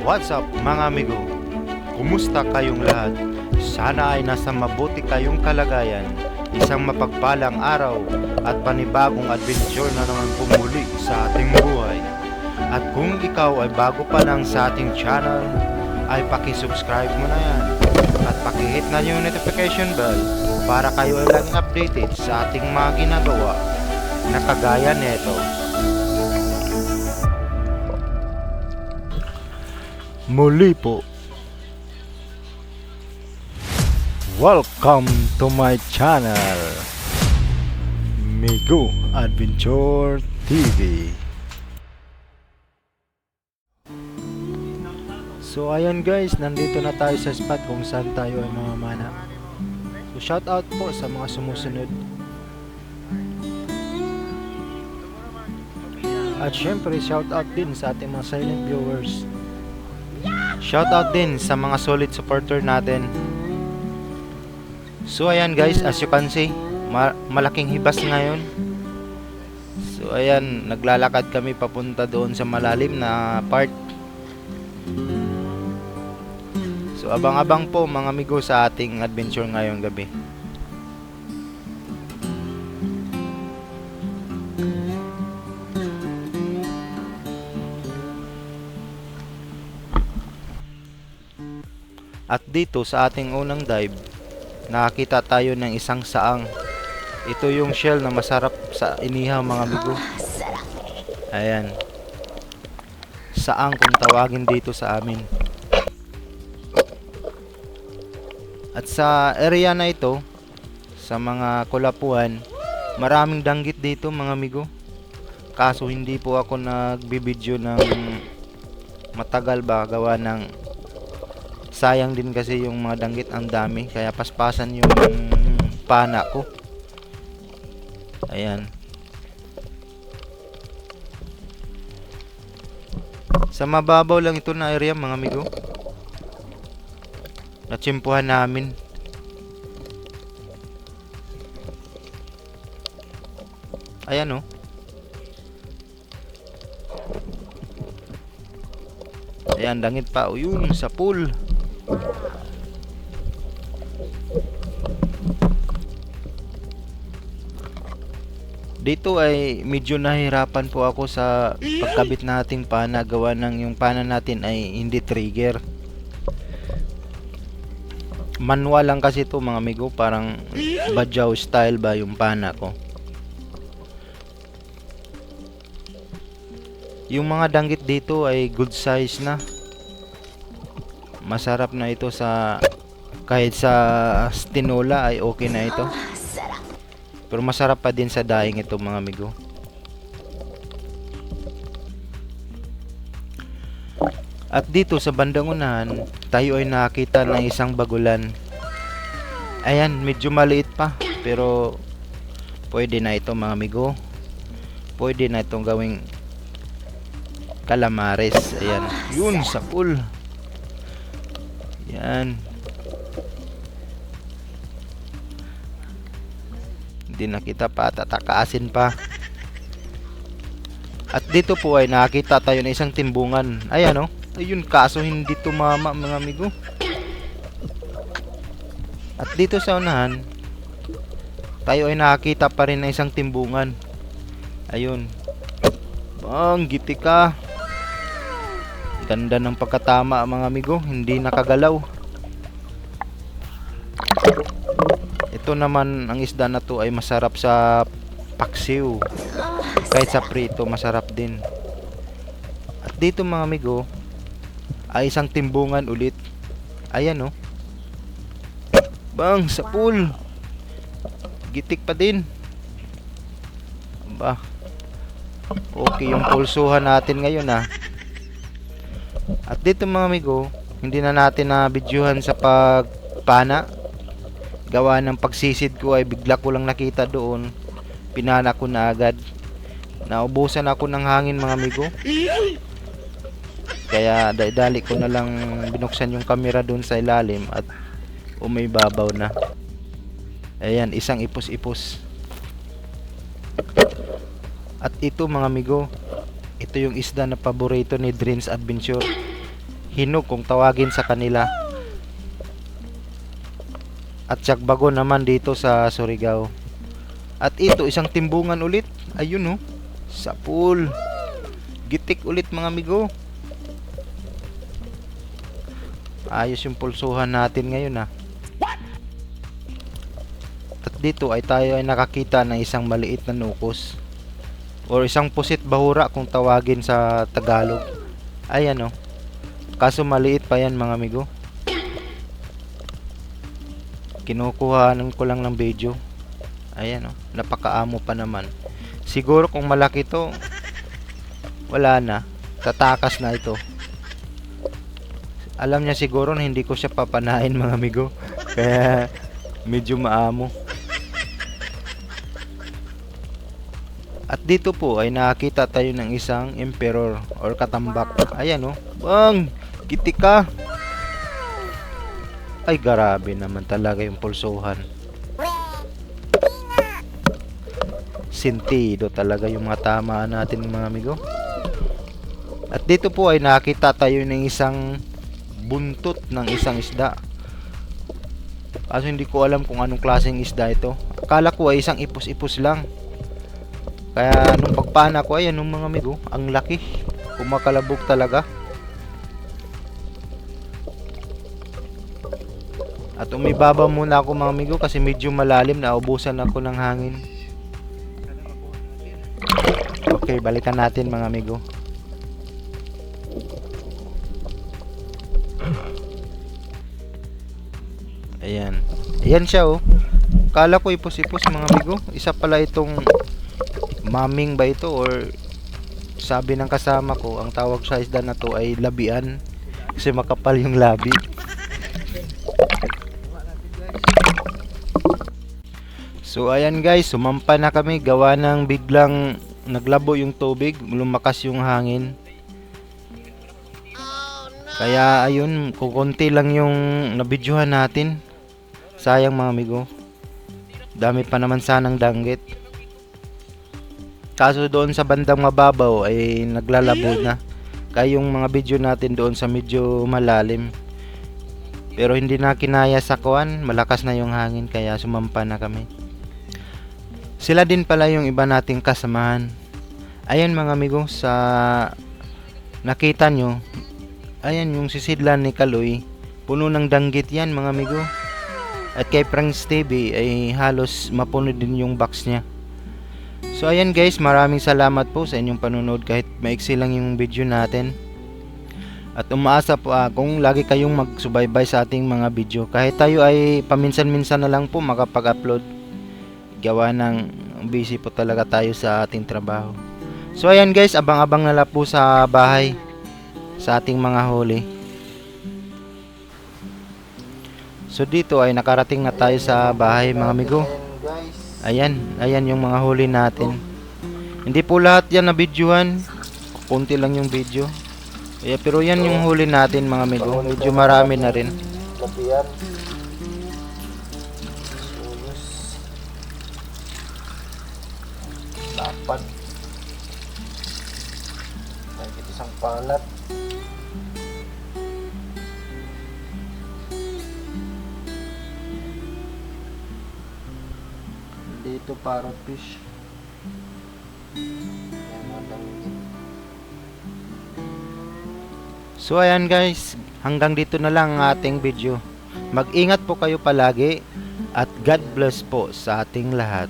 What's up mga amigo? Kumusta kayong lahat? Sana ay nasa mabuti kayong kalagayan. Isang mapagpalang araw at panibagong adventure na naman pumuli sa ating buhay. At kung ikaw ay bago pa lang sa ating channel, ay paki-subscribe mo na yan. At paki-hit na yung notification bell para kayo ay laging updated sa ating mga ginagawa na kagaya nito. Muli po, welcome to my channel, Migo Adventure TV. So ayan guys, nandito na tayo sa spot kung saan tayo ay mamamana. So shout out po sa mga sumusunod. At syempre shout out din sa ating mga silent viewers. Shoutout din sa mga solid supporter natin. So ayan guys, as you can see, malaking hibas ngayon. So ayan, naglalakad kami papunta doon sa malalim na part. So abang-abang po mga amigo sa ating adventure ngayong gabi. At dito sa ating unang dive, nakakita tayo ng isang saang. Ito yung shell na masarap sa inihaw mga amigo. Ayan. Saang kung tawagin dito sa amin. At sa area na ito, sa mga kulapuan, maraming danggit dito mga amigo. Kaso hindi po ako nagbibideo ng matagal ba gawa ng sayang din kasi yung mga danggit ang dami, kaya paspasan yung pana ko. Ayan. Sa mababaw lang ito na area mga amigo. Natsimpuhan namin. Ayan oh. Ayan, dangit pa. O yun, sa pool. Dito ay medyo nahirapan po ako sa pagkabit nating pana, gawa ng yung pana natin ay hindi trigger. Manual lang kasi ito mga amigo, parang badyaw style ba yung pana ko. Yung mga danggit dito ay good size na. Masarap na ito sa kahit sa tinola ay okay na ito. Pero masarap pa din sa daing ito mga amigo. At dito sa bandang unahan, tayo ay nakakita ng isang bagulan. Ayan, medyo maliit pa, pero pwede na ito mga amigo. Pwede na itong gawing calamares. Ayan, yun sa pool. Yan. Hindi na kita pa tatakaasin pa. At dito po ay nakita tayo ng isang timbungan. Ayan oh. Ayun, kaso hindi tumama mga amigo. At dito sa unahan, tayo ay nakita pa rin ng isang timbungan. Ayun. Bang, giti ka. Ganda ng pagkatama mga amigo, hindi nakagalaw. Ito naman, ang isda na to ay masarap sa paksiw. Kahit sa prito, masarap din. At dito mga amigo, ay isang timbungan ulit. Ayan oh. Bang, sa pool. Gitik pa din. Ba. Okay yung pulsuhan natin ngayon ah. At dito mga amigo, hindi na natin na videohan sa pagpana. Gawa ng pagsisid ko ay bigla ko lang nakita doon. Pinana ko na agad. Naubusan ako ng hangin mga amigo. Kaya dali ko na lang binuksan yung camera doon sa ilalim at umibabaw na. Ayan, isang ipos-ipos. At ito mga amigo, ito yung isda na paborito ni Dreams Adventure. hinog kung tawagin sa kanila. At Tiyagbago naman dito sa Surigao. At ito, isang timbungan ulit. Ayun, oh. Sa pool. Gitik ulit, mga amigo. Ayos yung pulsuhan natin ngayon, ah. At dito ay tayo ay nakakita ng isang maliit na nukos. Or isang pusit bahura kung tawagin sa Tagalog. Ayan, oh. Kaso maliit pa yan, mga amigo. Kinukuhanan ko lang ng video. Ayan, oh. Napakaamo pa naman. Siguro kung malaki to, wala na. Tatakas na ito. Alam niya siguro na hindi ko siya papanain, mga amigo. Kaya medyo maamo. At dito po ay nakakita tayo ng isang emperor or katambak. Ayan, oh. Bang! Gitik ka! Ay, grabe naman talaga yung pulsuhan. Sentido talaga yung mga tamaan natin, mga amigo. At dito po ay nakita tayo ng isang buntot ng isang isda. Kaso hindi ko alam kung anong klaseng isda ito. Akala ko ay isang ipos-ipos lang. Kaya nung pagpana ko, ayan nung mga amigo, ang laki. Kumakalabog talaga. At umibaba muna ako, mga amigo, kasi medyo malalim, naubusan ako ng hangin. Okay, balikan natin, mga amigo. Ayan. Ayan siya, oh. Kala ko ipos-ipos, mga amigo. Isa pala itong maming ba ito, or sabi ng kasama ko, ang tawag sa isda na to ay labian. Kasi makapal yung labi. So ayan guys, sumampa na kami gawa ng biglang naglabo yung tubig, lumakas yung hangin. Kaya ayun, kukunti lang yung nabidyohan natin. Sayang, mga amigo. Dami pa naman sanang danggit. Kaso doon sa bandang mababaw ay naglalabo na. Kaya yung mga video natin doon sa medyo malalim. Pero hindi na kinaya sa kuwan, malakas na yung hangin kaya sumampa na kami. Sila din pala yung iba nating kasamahan. Ayan, mga amigo, sa nakita nyo, ayan yung sisidlan ni Kaloy. Puno ng danggit yan, mga amigo. At kay Franks TV ay halos mapuno din yung box niya. So ayan guys, maraming salamat po sa inyong panunood kahit maiksi lang yung video natin. At umaasa po akong lagi kayong magsubaybay sa ating mga video. Kahit tayo ay paminsan-minsan na lang po makapag-upload. Gawa ng busy po talaga tayo sa ating trabaho. So ayan guys, abang-abang na lang po sa bahay sa ating mga huli. So dito ay nakarating na tayo sa bahay, mga amigo. Ayan, ayan yung mga huli natin. Hindi po lahat yan na videohan. Kunti lang yung video. Pero yan yung huli natin, mga amigo. Medyo marami na rin. Lapian. Dapat. Kahit isang palat. Dito parrot fish. So ayan guys, hanggang dito na lang ang ating video. Mag-ingat po kayo palagi at God bless po sa ating lahat.